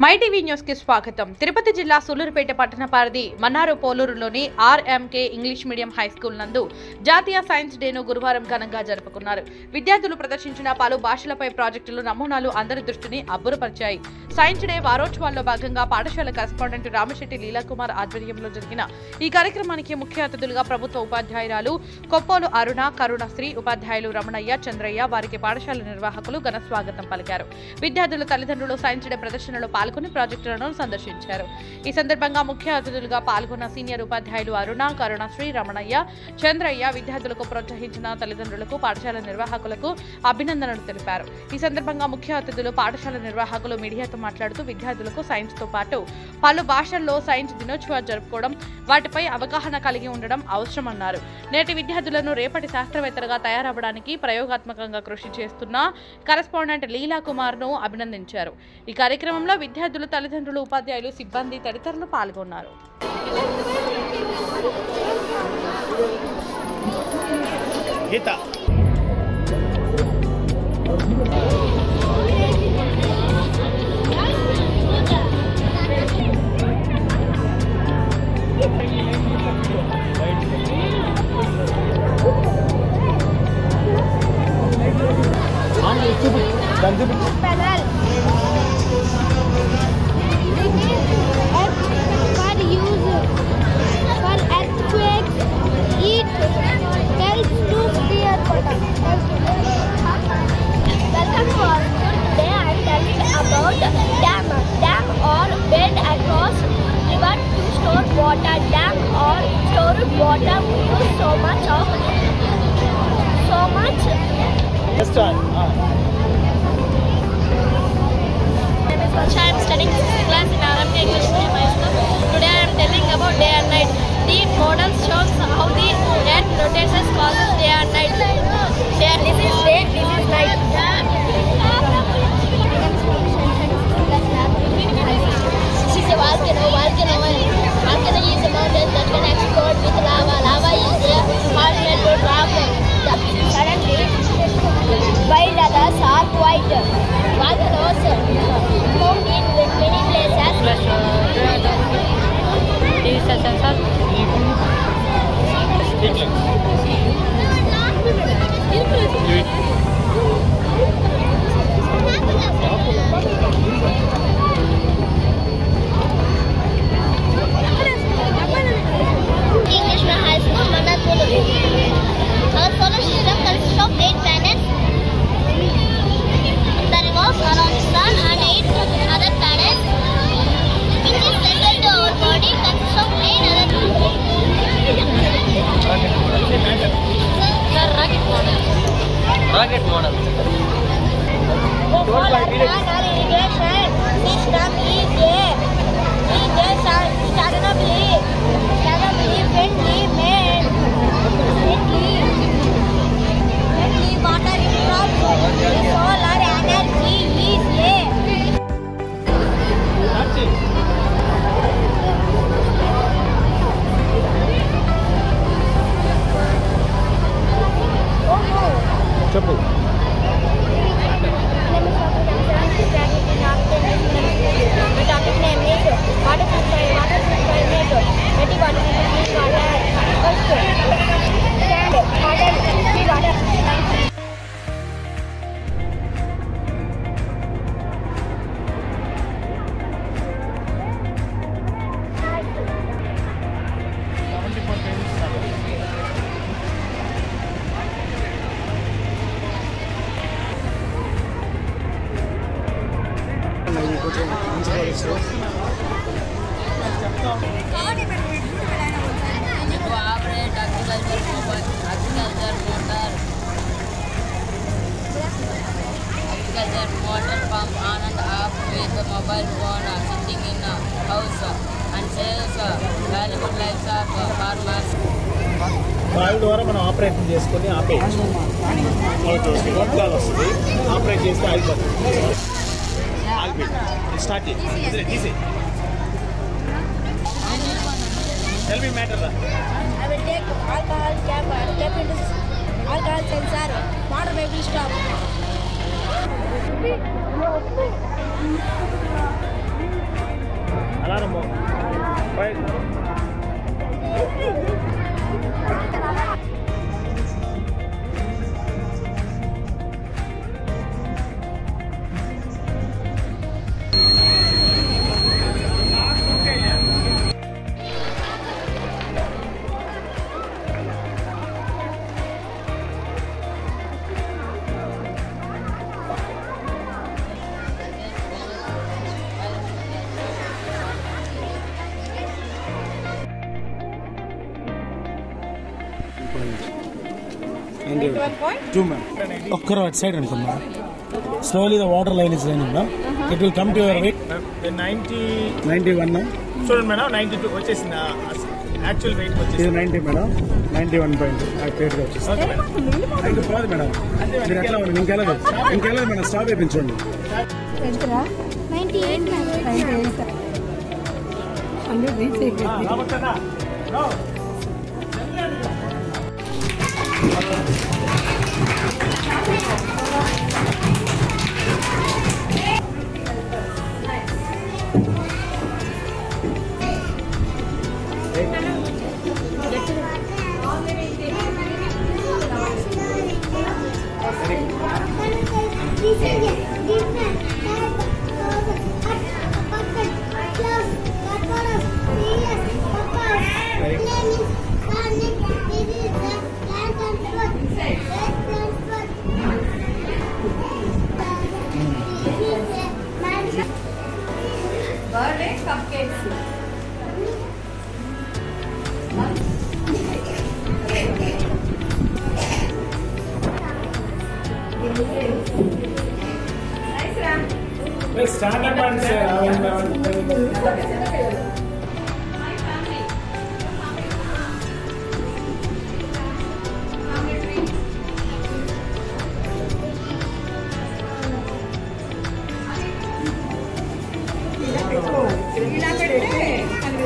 MyTV news కి స్వాగతం. తిరుపతి జిల్లా సూలూరుపేట పట్టణ పరిధి మన్నారు పోలూరులోని RMK English medium high school నందు జాతీయ సైన్స్ డేను గురువారం ఘనంగా జరుపుకున్నారు. విద్యార్థులు ప్రదర్శించిన పలు భాషలపై ప్రాజెక్టులు నమూనాలు అందరి దృష్టిని అబ్బురపరిచాయి. సైన్స్ డే వారోత్సవాల్లో భాగంగా పాఠశాల కరెస్పాండెంట్ రామశెట్టి లీలాకుమార్ ఆధ్వర్యంలో జరిగిన ఈ కార్యక్రమానికి ముఖ్య అతిథులుగా ప్రభుత్వ ఉపాధ్యాయురాలు కొప్పోలు అరుణ, కరుణశ్రీ, ఉపాధ్యాయులు రమణయ్య, చంద్రయ్య, వారికి పాఠశాల నిర్వాహకులు ఘన స్వాగతం పలికారు. విద్యార్థుల తల్లిదండ్రులు సైన్స్ డే ప్రదర్శనలో పాల్గొని ప్రాజెక్టులను సందర్శించారు. ఈ సందర్భంగా ముఖ్య అతిథులుగా పాల్గొన్న సీనియర్ ఉపాధ్యాయులు అరుణ, కరుణశ్రీ, రమణయ్య, చంద్రయ్య విద్యార్థులకు ప్రోత్సహించిన తల్లిదండ్రులకు, పాఠశాల నిర్వాహకులకు అభినందనలు తెలిపారు. ఈ సందర్భంగా ముఖ్య అతిథులు పాఠశాల నిర్వాహకులు మీడియాతో మాట్లాడుతూ విద్యార్థులకు సైన్స్ తో పాటు పలు భాషల్లో సైన్స్ దినోత్సవాలు జరుపుకోవడం, వాటిపై అవగాహన కలిగి ఉండడం అవసరమన్నారు. నేటి విద్యార్థులను రేపటి శాస్త్రవేత్తలుగా తయారవ్వడానికి ప్రయోగాత్మకంగా కృషి చేస్తున్న కరెస్పాండెంట్ లీలాకుమార్ ను అభినందించారు. ఈ కార్యక్రమంలో విద్యార్థులు, తల్లిదండ్రులు, ఉపాధ్యాయులు, సిబ్బంది తదితరులు పాల్గొన్నారు. Water we use so much. Let's start. My name is Varsha. I am studying 6th class in RMK English Medium High School. Today I am telling about day and night. The model shows how the earth rotates as causes day and night. There, this is day, this is night. This is a volcano. Volcano is a mountain that can explode with lava. Lava is a hard metal rock. Suddenly, while others are white. Volcanoes found in many places. English High School, Mannar Polluru. Our solar system consists of 8 planets that revolve around the sun and 8 other planets, which is central to our body, consists of 8 other planets. Sir, rocket model. Rocket model. Our irrigation system is friendly water improves the solar energy is చెప్పు. My topic name is water purifier method. Ready water purifier water. Stand water pure water. Operate agriculture motor pump on and off with the mobile phone sitting in a house and saves valuable lives of farmers. వాళ్ళ ద్వారా మనం operation చేసుకొని ఆపేయచ్చు. Phone call వస్తుంది, operate చేస్తే ఆగిపోతుంది. Start చేసి Tell me matter. I will take alcohol cap into alcohol sensor. Water may be stopped. 91.2 ma'am. Okkara at side anukunna. Slowly the water line is running ma'am. It will come to your weight. 91 now. Student madam 92 వచ్చేసింది actual wait వచ్చేసి 90 madam 91.2 ఆ పేరు వచ్చేసి okay madam ఇది పోదు madam మీరు ఎట్లా ఉంది ఇంకెలా మేడం స్టాప్ అయిపోయించండి ఎంతరా 98 అంటే రీచ్ అయిపోయింది రావొచ్చనా no birthday cupcakes. Nice, Ram. Let's stand up and say,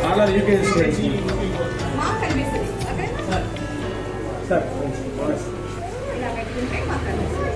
all are UK students. Mark కనిపిస్తుంది ఓకే Sir, ఇలా పెట్టుకుంటే మార్క్ కనిపిస్తుంది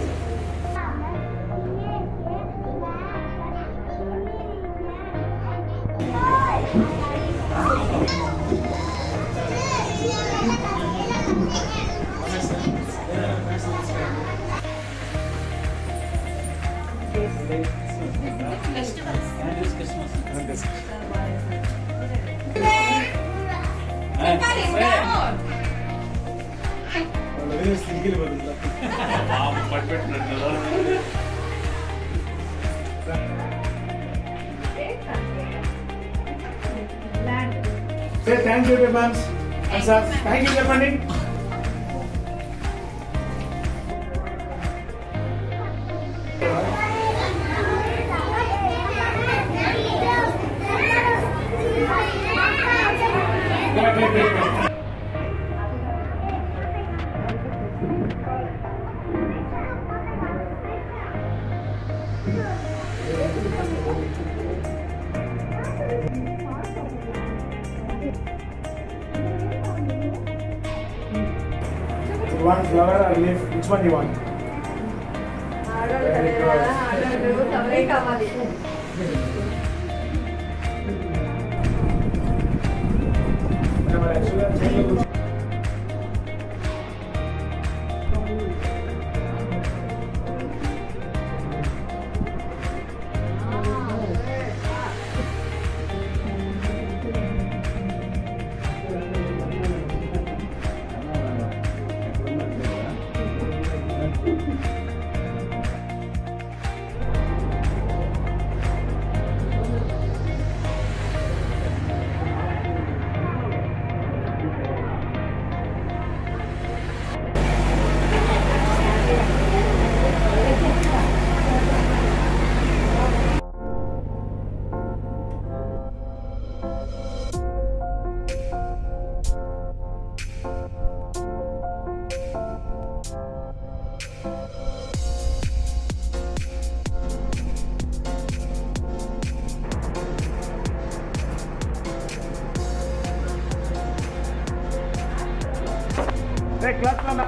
say thank you to ma'am and sir. Thank you చెప్పండి. One flower or leaf, which one you want? కావాలి Hey, class number.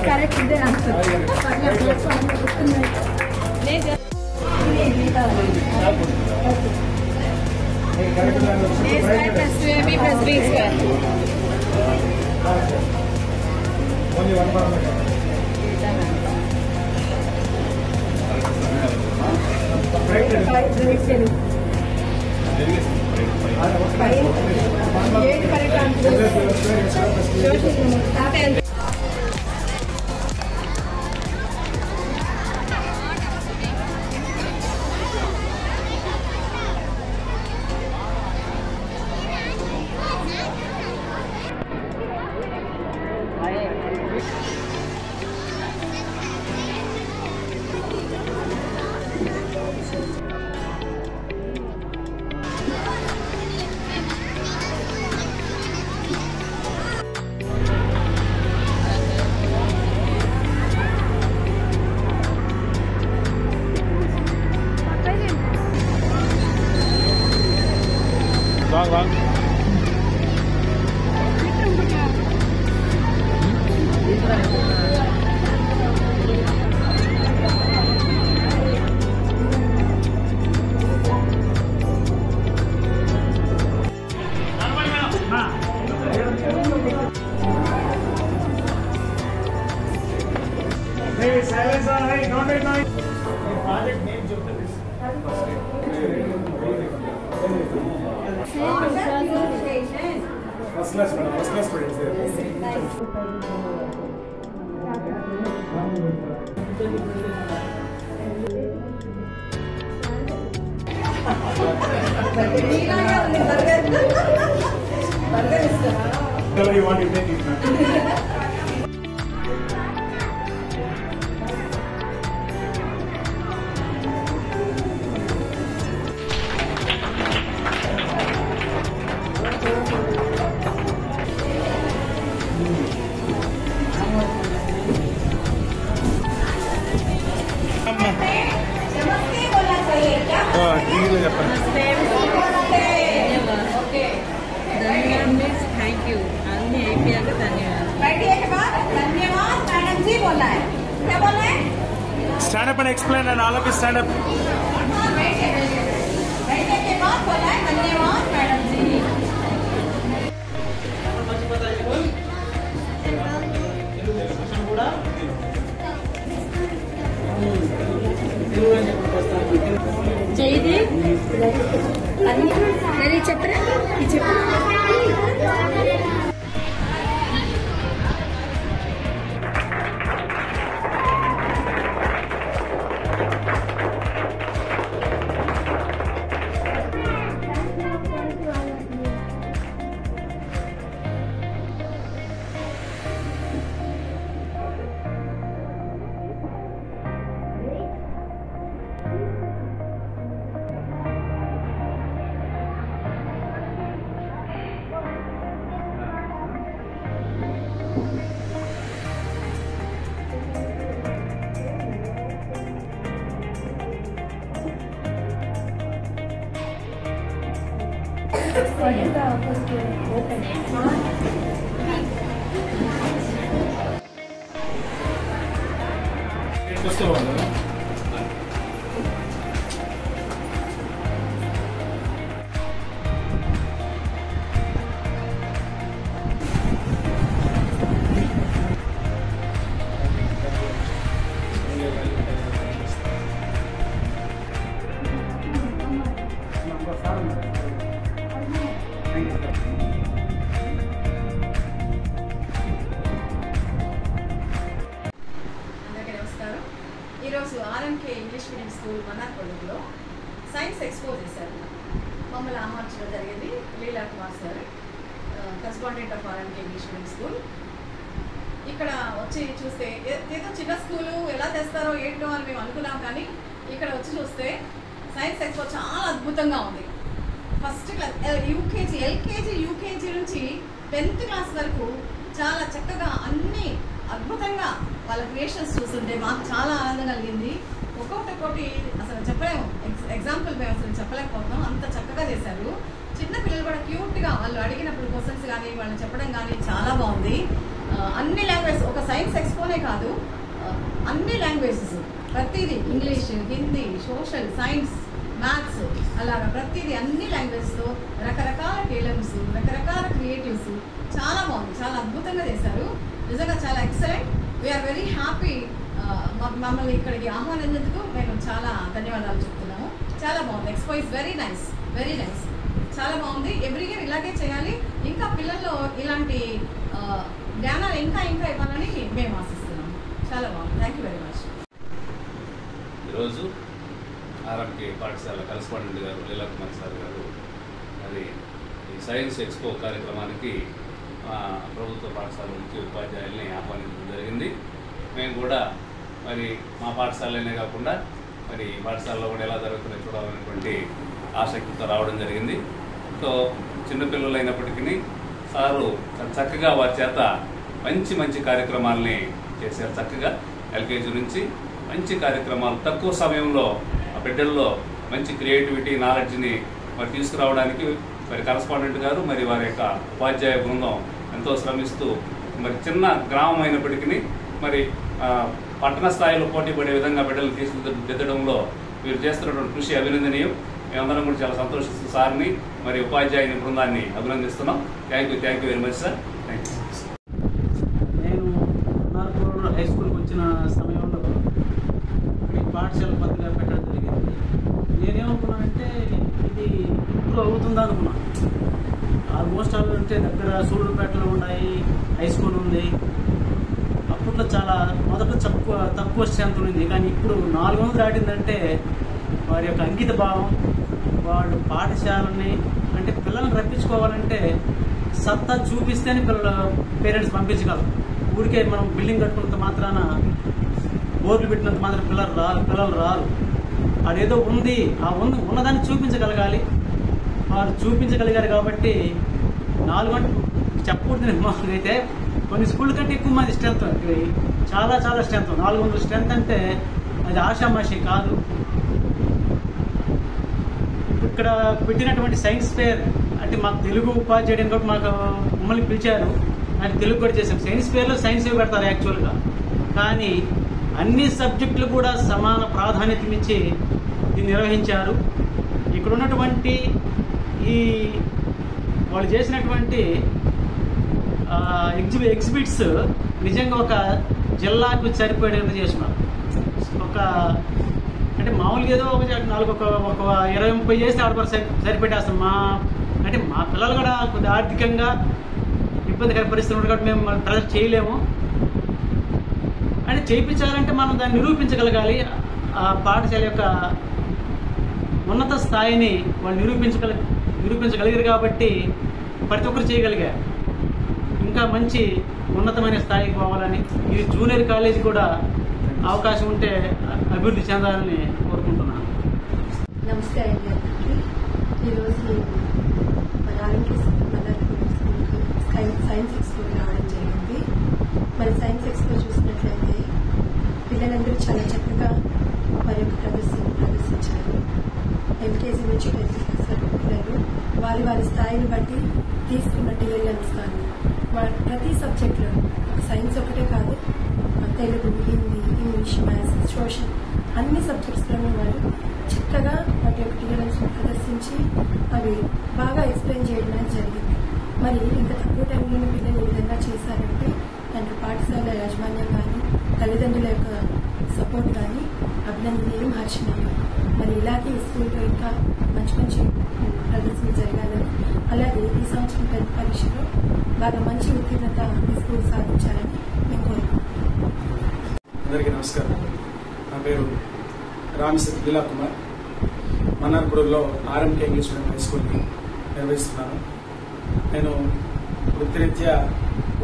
Correct ఇదే answer Only one more. First class students. Whatever you want, you take it, ma'am. Thank you धन्यवाद madam जी बोला है क्या बोला है Stand up and explain, and all of you stand up. बैठने के बाद बोला है धन्यवाद मैडम जी జైది అన్ని చెప్పరా ఈరోజు ఆర్ఎంకే ఇంగ్లీష్ మీడియం స్కూల్ మన్నార్పల్లిలో సైన్స్ ఎక్స్పో చేశారు. మమ్మల్ని ఆహ్వానించడం జరిగింది. Leela Kumar sir, correspondent of RMK English medium school. ఇక్కడ వచ్చి చూస్తే ఏదో చిన్న స్కూలు ఎలా చేస్తారో ఏంటో అని మేము అనుకున్నాం, కానీ ఇక్కడ వచ్చి చూస్తే సైన్స్ ఎక్స్పో చాలా అద్భుతంగా ఉంది. First class UKG, LKG, UKG నుంచి 10th క్లాస్ వరకు చాలా చక్కగా అన్నీ అద్భుతంగా వాళ్ళ క్రియేషన్స్ చూస్తుంటే మాకు చాలా ఆనందం కలిగింది. ఒక్కొక్కటి అసలు చెప్పలేము, ఎగ్జాంపుల్ మేము అసలు చెప్పలేకపోతున్నాం, అంత చక్కగా చేశారు. చిన్న పిల్లలు కూడా క్యూట్గా వాళ్ళు అడిగినప్పుడు క్వశ్చన్స్ కానీ వాళ్ళు చెప్పడం కానీ చాలా బాగుంది. అన్ని లాంగ్వేజెస్, ఒక సైన్స్ ఎక్స్పోనే కాదు, అన్ని లాంగ్వేజెస్, ప్రతిదీ English, Hindi, social, science, maths, అలాగా ప్రతిదీ అన్ని లాంగ్వేజెస్తో రకరకాల టేలర్స్, రకరకాల క్రియేటివ్స్, చాలా బాగుంది, చాలా అద్భుతంగా చేశారు. నిజంగా చాలా ఎక్సలెంట్. We are very happy. మమ్మల్ని ఇక్కడికి ఆహ్వానించేందుకు మేము చాలా ధన్యవాదాలు చెప్తున్నాము. చాలా బాగుంది. Expo is very nice, very nice, చాలా బాగుంది. ఎవ్రీ ఇయర్ ఇలాగే చేయాలి. ఇంకా పిల్లల్లో ఇలాంటి జ్ఞానాలు ఇంకా ఇంకా ఇవ్వాలని మేము ఆశిస్తున్నాం. చాలా బాగుంది. Thank you very much. ఈరోజు ఆర్ఎంకే పాఠశాల కరెస్పాండెంట్ గారు లీలా కుమార్ సార్ గారు మరి ఈ సైన్స్ ఎక్స్పో కార్యక్రమానికి ప్రభుత్వ పాఠశాల నుంచి ఉపాధ్యాయుల్ని ఆహ్వానించడం జరిగింది. మేము కూడా మరి మా పాఠశాలనే కాకుండా మరి పాఠశాలలో కూడా ఎలా జరుగుతుందో చూడాలనేటువంటి ఆసక్తితో రావడం జరిగింది. సో చిన్నపిల్లలు అయినప్పటికీ సారు చక్కగా వారి చేత మంచి మంచి కార్యక్రమాలని చేశారు. చక్కగా ఎల్కేజీ నుంచి మంచి కార్యక్రమాలు తక్కువ సమయంలో ఆ బిడ్డల్లో మంచి క్రియేటివిటీ నాలెడ్జ్ని మరి తీసుకురావడానికి మరి కరెస్పాండెంట్ గారు మరి వారి యొక్క ఉపాధ్యాయ బృందం ఎంతో శ్రమిస్తూ మరి చిన్న గ్రామం అయినప్పటికీ మరి పట్టణ స్థాయిలో పోటీ పడే విధంగా బిడ్డలు తీర్చిదిద్దడంలో మీరు చేస్తున్నటువంటి కృషి అభినందనీయం. మేమందరం కూడా చాలా సంతోషిస్తూ సార్ని మరి ఉపాధ్యాయుని బృందాన్ని అభినందిస్తున్నాం. Thank you very much sir. Thank you. నేను నార్పూర్ హై స్కూల్కి వచ్చిన సమయంలో పాఠశాల పత్రిక పెట్టడం జరిగింది. నేనేమనుకున్నానంటే ఇది ఇప్పుడు అవుతుందా అనుకున్నా. ఆల్మోస్ట్ అంటే దగ్గర సూళ్ళూరుపేటలో ఉన్నాయి, హై స్కూల్ ఉంది. అప్పట్లో చాలా మొదట తక్కువ స్ట్రెంత్ ఉంది. కానీ ఇప్పుడు 400 దాటిందంటే వారి యొక్క అంకిత భావం, వాళ్ళు పాఠశాలని అంటే పిల్లల్ని రప్పించుకోవాలంటే సత్తా చూపిస్తేనే పేరెంట్స్ పంపించగలరు. ఊరికే మనం బిల్డింగ్ కట్టుకున్నంత మాత్రాన, బోర్డులు పెట్టినంత మాత్రం పిల్లలు రారు. అదేదో ఉంది, ఉన్నదాన్ని చూపించగలగాలి. వారు చూపించగలిగారు కాబట్టి 4 గంటలు చెప్పకూడదు. అయితే కొన్ని స్కూల్ కంటే ఎక్కువ మంది స్ట్రెంత్, చాలా స్ట్రెంత్. 400 స్ట్రెంత్ అంటే అది ఆషామాషి కాదు. ఇక్కడ పెట్టినటువంటి సైన్స్ ఫేర్ అంటే మాకు తెలుగు ఉపాధ్యాయుడు కాబట్టి మమ్మల్ని పిలిచారు. అది తెలుగు కూడా చేసాం. సైన్స్ ఫేర్లో సైన్స్ పెడతారు యాక్చువల్గా, కానీ అన్ని సబ్జెక్టులు కూడా సమాన ప్రాధాన్యతనిచ్చి దీన్ని నిర్వహించారు. ఇక్కడ ఉన్నటువంటి ఈ వాళ్ళు చేసినటువంటి ఎగ్జిబిట్స్ నిజంగా ఒక జిల్లాకు సరిపోయేటట్టు చేస్తున్నారు. అంటే మామూలుగా ఏదో ఒక 20-30 చేస్తే ఆడపడ సరిపెట్టేస్తాం. మా పిల్లలు కూడా కొద్దిగా ఆర్థికంగా ఇబ్బందికర పరిస్థితులు కాబట్టి మేము ప్రెజర్ చేయలేము. అంటే చేయించాలంటే మనం దాన్ని నిరూపించగలగాలి. ఆ పాఠశాల యొక్క ఉన్నత స్థాయిని వాళ్ళు నిరూపించగలిగారు కాబట్టి ప్రతి ఒక్కరు చేయగలిగారు. ఇంకా మంచి ఉన్నతమైన స్థాయికి పోవాలని, ఇది జూనియర్ కాలేజీ కూడా అవకాశం ఉంటే అభివృద్ధి చెందాలని కోరుకుంటున్నాను. నమస్తే అండి అందరికీ. ఈరోజు మన ఆర్ఎంకే సైన్స్ ఎక్స్పోకి రావడం జరిగింది. మరి సైన్స్ ఎక్స్పో చూసినట్లయితే పిల్లలందరూ చాలా చక్కగా వారి యొక్క ప్రదర్శించారు. ఎల్కేజీ నుంచి 10th క్లాస్ వరకు పిల్లలు వారి స్థాయిని బట్టి తీసుకున్న టీఎల్ఎమ్స్ కానీ ప్రతి సబ్జెక్టులో సైన్స్ ఒకటే కాదు, Telugu, Hindi, English, maths, social అన్ని సబ్జెక్ట్స్లోనూ వాళ్ళు చక్కగా వాటి యొక్క టీఎల్ఎమ్స్ని ప్రదర్శించి అవి బాగా ఎక్స్ప్లెయిన్ చేయడం అనేది జరిగింది. మరి ఇంత తక్కువ టైంలోనే పిల్లలు ఈ విధంగా చేశారంటే దాంట్లో పాఠశాల యాజమాన్యం కానీ తల్లిదండ్రుల యొక్క సపోర్ట్ కానీ అభినందనీయం, హర్షణీయం. మరి ఇలాగే ఈ స్కూల్లో ఇంకా మంచి ప్రదర్శన జరగాలని, అలాగే ఈ సంవత్సరం 10th పరీక్షలో బాగా మంచి ఉత్తీర్ణత ఈ స్కూల్ సాధించాలని నేను కోరుకుంటున్నాను. అందరికీ నమస్కారం. నా పేరు రామశెట్టి లీలా కుమార్. మన్నార్పూర్లో ఆర్ఎంకే ఇంగ్లీష్ మీడియం హై స్కూల్ని నిర్వహిస్తున్నాను. నేను వృత్తిరీత్యా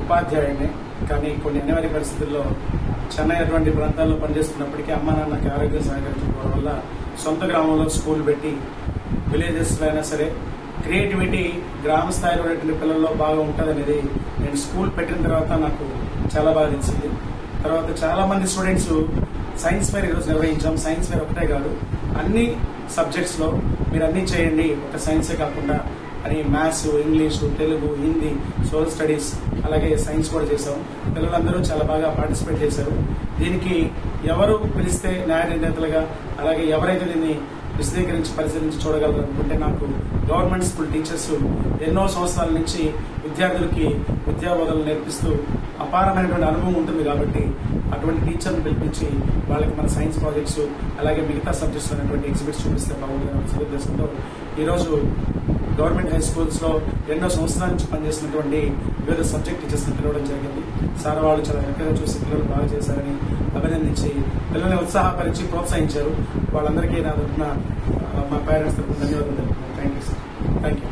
ఉపాధ్యాయుడిని, కానీ కొన్ని అనివార్య పరిస్థితుల్లో చెన్నై అటువంటి ప్రాంతాల్లో పనిచేస్తున్నప్పటికీ అమ్మా నాన్నకి ఆరోగ్యం సహకరించకపోవడం వల్ల సొంత గ్రామంలో స్కూల్ పెట్టి విలేజెస్లో అయినా సరే క్రియేటివిటీ గ్రామ స్థాయిలో ఉన్నటువంటి పిల్లల్లో బాగా ఉంటుందనేది నేను స్కూల్ పెట్టిన తర్వాత నాకు చాలా బాగా తెలిసింది. తర్వాత చాలా మంది స్టూడెంట్స్ సైన్స్ ఫేర్ ఈరోజు నిర్వహించాం. సైన్స్ ఫేర్ ఒకటే కాదు, అన్ని సబ్జెక్ట్స్లో మీరు అన్నీ చేయండి, ఒక సైన్సే కాకుండా అని maths, English, Telugu, Hindi, social studies అలాగే సైన్స్ కూడా చేశాం. పిల్లలందరూ చాలా బాగా పార్టిసిపేట్ చేశారు. దీనికి ఎవరు పిలిస్తే న్యాయ నిర్ణేతలుగా, అలాగే ఎవరైతే దీన్ని విశదీకరించి పరిశీలించి చూడగలరు అనుకుంటే నాకు గవర్నమెంట్ స్కూల్ టీచర్స్ ఎన్నో సంవత్సరాల నుంచి విద్యార్థులకి విద్యాబోధనలు నేర్పిస్తూ అపారమైనటువంటి అనుభవం ఉంటుంది కాబట్టి అటువంటి టీచర్ని పిలిపించి వాళ్ళకి మన సైన్స్ ప్రాజెక్ట్స్ అలాగే మిగతా సబ్జెక్ట్స్ అనేటువంటి ఎగ్జిబిట్స్ చూపిస్తే బాగుంటుంది ఉద్దేశంతో ఈరోజు గవర్నమెంట్ హై స్కూల్స్లో ఎన్నో సంవత్సరాల నుంచి పనిచేసినటువంటి వివిధ సబ్జెక్ట్ టీచర్స్ని పిలవడం జరిగింది. సార్ వాళ్ళు చాలా చక్కగా చూసి పిల్లలు బాగా చేశారని అభినందించి పిల్లల్ని ఉత్సాహపరిచి ప్రోత్సహించారు. వాళ్ళందరికీ నా తరఫున మా పేరెంట్స్ తరఫున ధన్యవాదాలు తెలుపుతున్నాను. Thank you sir. Thank you.